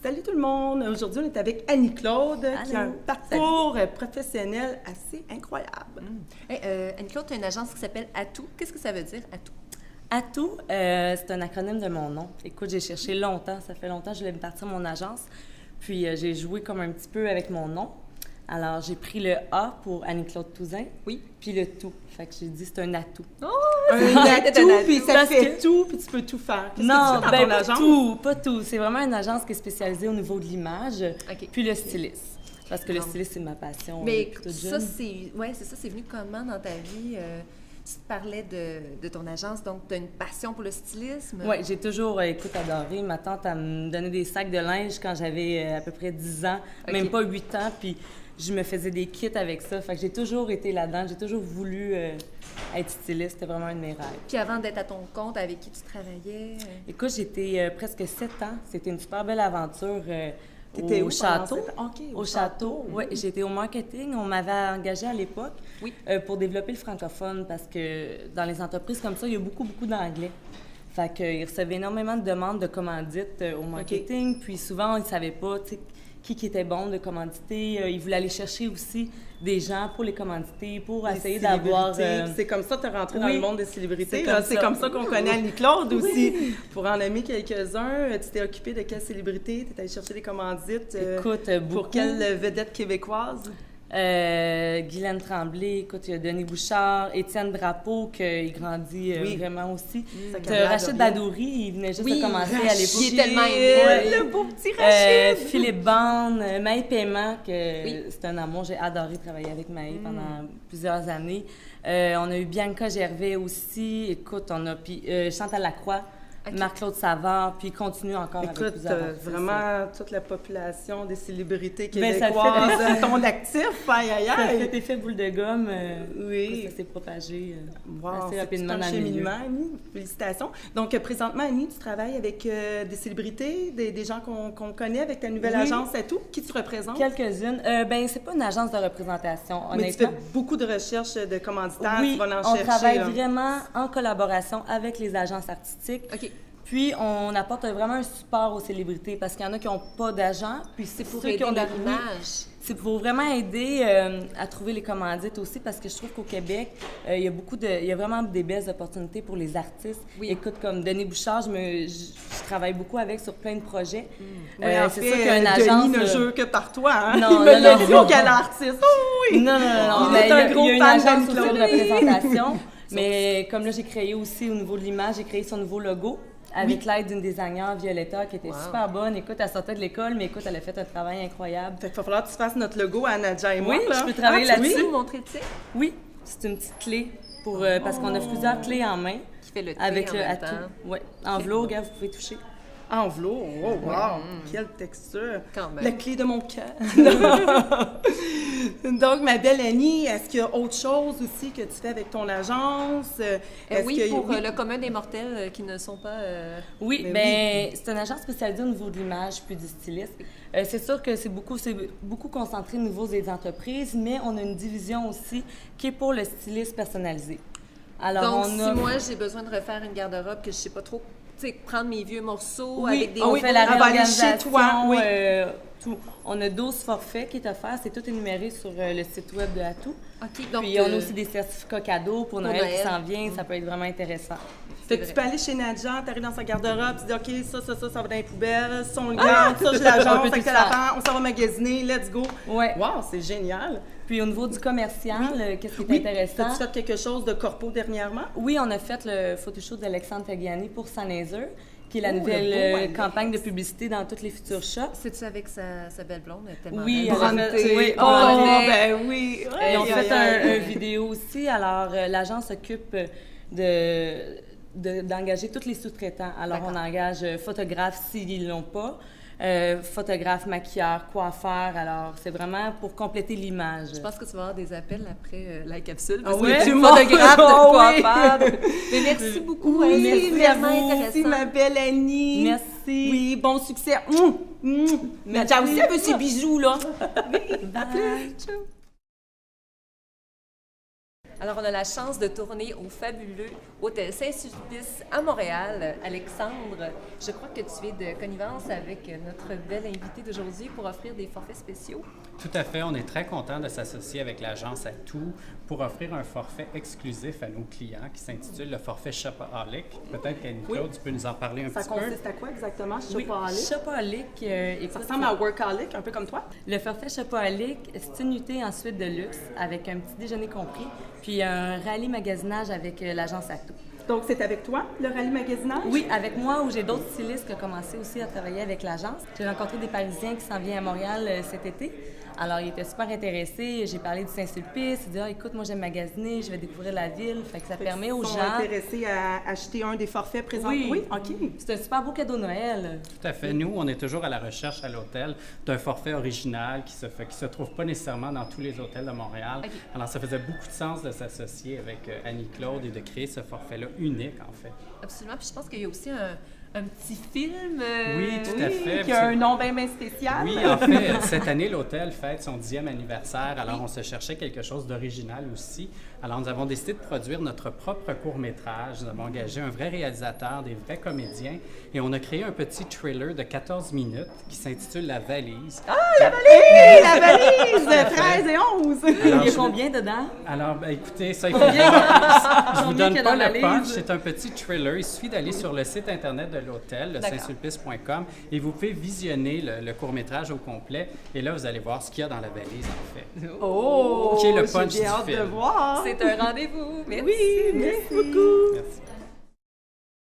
Salut tout le monde! Aujourd'hui, on est avec Annie-Claude qui a un parcours professionnel assez incroyable. Hey, Annie-Claude, tu as une agence qui s'appelle Atout. Qu'est-ce que ça veut dire, Atout? Atout, c'est un acronyme de mon nom. Écoute, j'ai cherché longtemps, ça fait longtemps que je voulais me partir mon agence. Puis j'ai joué comme un petit peu avec mon nom. Alors, j'ai pris le A pour Annie-Claude Touzin, oui, puis le tout. Fait que j'ai dit c'est un atout. Oh, un atout, puis ça fait tout, puis tu peux tout faire. Qu'est-ce que tu fais dans ton agence? Pas tout. C'est vraiment une agence qui est spécialisée au niveau de l'image, puis le styliste. Parce que le styliste, c'est ma passion. Mais ça, c'est venu comment dans ta vie? Tu te parlais de ton agence, donc tu as une passion pour le stylisme? Oui, j'ai toujours, adoré. Ma tante, elle me donnait des sacs de linge quand j'avais à peu près 10 ans, même pas 8 ans, puis je me faisais des kits avec ça. Fait que j'ai toujours été là-dedans, j'ai toujours voulu être styliste, c'était vraiment un de mes rêves. Puis avant d'être à ton compte, avec qui tu travaillais? Écoute, j'étais presque 7 ans. C'était une super belle aventure. T'étais au château. Au château, oui. J'étais au marketing. On m'avait engagée à l'époque pour développer le francophone parce que dans les entreprises comme ça, il y a beaucoup d'anglais. Fait qu'ils recevaient énormément de demandes de commandites au marketing. Puis souvent, ils ne savaient pas qui était bon de commanditer. Ils voulaient aller chercher aussi des gens pour les commanditer, pour essayer d'avoir... C'est comme ça que tu es rentrée dans le monde des célébrités. C'est comme comme ça qu'on connaît Annie-Claude aussi. Pour en nommer quelques-uns, tu t'es occupée de quelle célébrité? Tu es allée chercher des commandites? Écoute, pour quelle vedette québécoise? Guylaine Tremblay, écoute, il y a Denis Bouchard, Étienne Drapeau, qui grandit vraiment aussi. Rachid Badouri, il venait juste de commencer à l'époque. Il est tellement aimé. Le beau petit Rachid! Philippe Bande, Maë Paiement, c'est un amour. J'ai adoré travailler avec Maë pendant plusieurs années. On a eu Bianca Gervais aussi. Écoute, on a Chantal Lacroix. Marc-Claude Savard, puis il continue encore avec plusieurs artistes. Vraiment, toute la population des célébrités québécoises à ton actif, aïe, aïe, aïe! Ça fait effet boule de gomme, ça s'est propagé assez rapidement dans le milieu. Annie. Félicitations. Donc, présentement, Annie, tu travailles avec des célébrités, des gens qu'on connaît avec ta nouvelle agence et tout. Qui tu représentes? Quelques-unes. C'est pas une agence de représentation, honnêtement. Mais tu fais beaucoup de recherches de commanditaires, tu vas en chercher. On travaille vraiment en collaboration avec les agences artistiques. Puis, on apporte vraiment un support aux célébrités parce qu'il y en a qui n'ont pas d'agent. Puis, c'est pour aider leur image. C'est pour vraiment aider à trouver les commandites aussi parce que je trouve qu'au Québec, il y a vraiment des belles opportunités pour les artistes. Écoute, comme Denis Bouchard, je travaille beaucoup avec sur plein de projets. C'est sûr qu'une agence... Denis ne joue que par toi, hein? Non, il me l'a dit quel artiste. Oh, oui! Non. Il est un gros fan d'agence de représentation. Mais comme là, j'ai créé aussi au niveau de l'image, j'ai créé son nouveau logo. Avec l'aide d'une designer, Violetta, qui était super bonne. Écoute, elle sortait de l'école, mais écoute, elle a fait un travail incroyable. Fait qu'il va falloir que tu fasses notre logo à Nadja et moi. Oui, je peux travailler là-dessus. Tu peux montrer le titre? Oui, c'est une petite clé parce qu'on a plusieurs clés en main. Qui fait le thé avec en le même atout. temps. Oui, en velours, regarde, vous pouvez toucher. En velours, oh wow! Quelle texture! Quand même. La clé de mon cœur! Donc, ma belle Annie, est-ce qu'il y a autre chose aussi que tu fais avec ton agence? Le commun des mortels qui ne sont pas... c'est une agence spécialisée au niveau de l'image puis du stylisme. C'est sûr que c'est beaucoup concentré au niveau des entreprises, mais on a une division aussi qui est pour le styliste personnalisé. Alors, donc, si moi, j'ai besoin de refaire une garde-robe que je ne sais pas trop, tu sais, prendre mes vieux morceaux avec des... on fait la réorganisation, chez toi, tout. On a 12 forfaits qui est offert, c'est tout énuméré sur le site web de Atout. Donc, puis on a aussi des certificats cadeaux pour Noël qui s'en vient, ça peut être vraiment intéressant. Fait que tu peux aller chez Nadja, t'arrives dans sa garde-robe, tu dis OK, ça va dans les poubelles, ça on le garde, ça je l'agence, fait que c'est la fin, on s'en va magasiner, let's go. Ouais. Wow, c'est génial. Puis au niveau du commercial, qu'est-ce qui est intéressant? As-tu fait quelque chose de corpo dernièrement? Oui, on a fait le photoshoot d'Alexandre Fagiani pour Sennheiser, qui est la nouvelle campagne de publicité dans toutes les futures shops. C'est-tu avec sa belle blonde? Tellement oui, oui. Et on fait une vidéo aussi. Alors, l'agence s'occupe d'engager tous les sous-traitants. Alors, on engage photographes s'ils ne l'ont pas, photographes, maquilleurs, coiffeurs. Alors, c'est vraiment pour compléter l'image. Je pense que tu vas avoir des appels après la capsule. Parce que tu photographes de coiffeurs. Mais merci beaucoup. Merci, ma belle Annie. Merci. Oui, bon succès. Nadja aussi, un peu ses bijoux, là. Bye. Ciao. Alors, on a la chance de tourner au fabuleux Hôtel Saint-Sulpice à Montréal. Alexandre, je crois que tu es de connivence avec notre belle invitée d'aujourd'hui pour offrir des forfaits spéciaux. Tout à fait. On est très content de s'associer avec l'agence Atout pour offrir un forfait exclusif à nos clients qui s'intitule le forfait Shopaholic. Peut-être qu'Annie-Claude, tu peux nous en parler un petit peu. Ça consiste à quoi exactement, Shopaholic? Oui, Shopaholic. Ça ressemble à Workaholic, un peu comme toi? Le forfait Shopaholic, c'est une nuitée en suite de luxe avec un petit déjeuner compris, puis un rallye magasinage avec l'agence Atout. Donc, c'est avec toi, le rallye magasinage? Oui, avec moi, où j'ai d'autres stylistes qui ont commencé aussi à travailler avec l'agence. J'ai rencontré des Parisiens qui s'en viennent à Montréal cet été. Alors, ils étaient super intéressés. J'ai parlé du Saint-Sulpice. Ils disaient, écoute, moi, j'aime magasiner, je vais découvrir la ville. Fait que ça permet aux gens... Ils sont intéressés à acheter un des forfaits présents. Oui, OK. C'est un super beau cadeau de Noël. Tout à fait. Nous, on est toujours à la recherche à l'hôtel d'un forfait original qui se trouve pas nécessairement dans tous les hôtels de Montréal. Okay. Alors, ça faisait beaucoup de sens de s'associer avec Annie-Claude et de créer ce forfait-là unique, en fait. Absolument. Puis je pense qu'il y a aussi un petit film. Oui, tout à fait. Qui a un nom bien spécial. Oui, en fait, cette année, l'hôtel fête son 10e anniversaire. Alors, on se cherchait quelque chose d'original aussi. Alors, nous avons décidé de produire notre propre court-métrage. Nous avons engagé un vrai réalisateur, des vrais comédiens. Et on a créé un petit thriller de 14 minutes qui s'intitule La valise. Ah, la valise! La valise! 13 et 11! Alors, il y a combien dedans? Alors, écoutez, ça, il faut je vous donne pas le punch. C'est un petit thriller. Il suffit d'aller sur le site Internet de l'hôtel, le saintsulpice.com, et vous pouvez visionner le court-métrage au complet. Et là, vous allez voir ce qu'il y a dans la valise, en fait. Oh! Qui est le punch j'ai hâte du film. de voir! C'est un rendez-vous. Merci. Oui, merci beaucoup. Merci.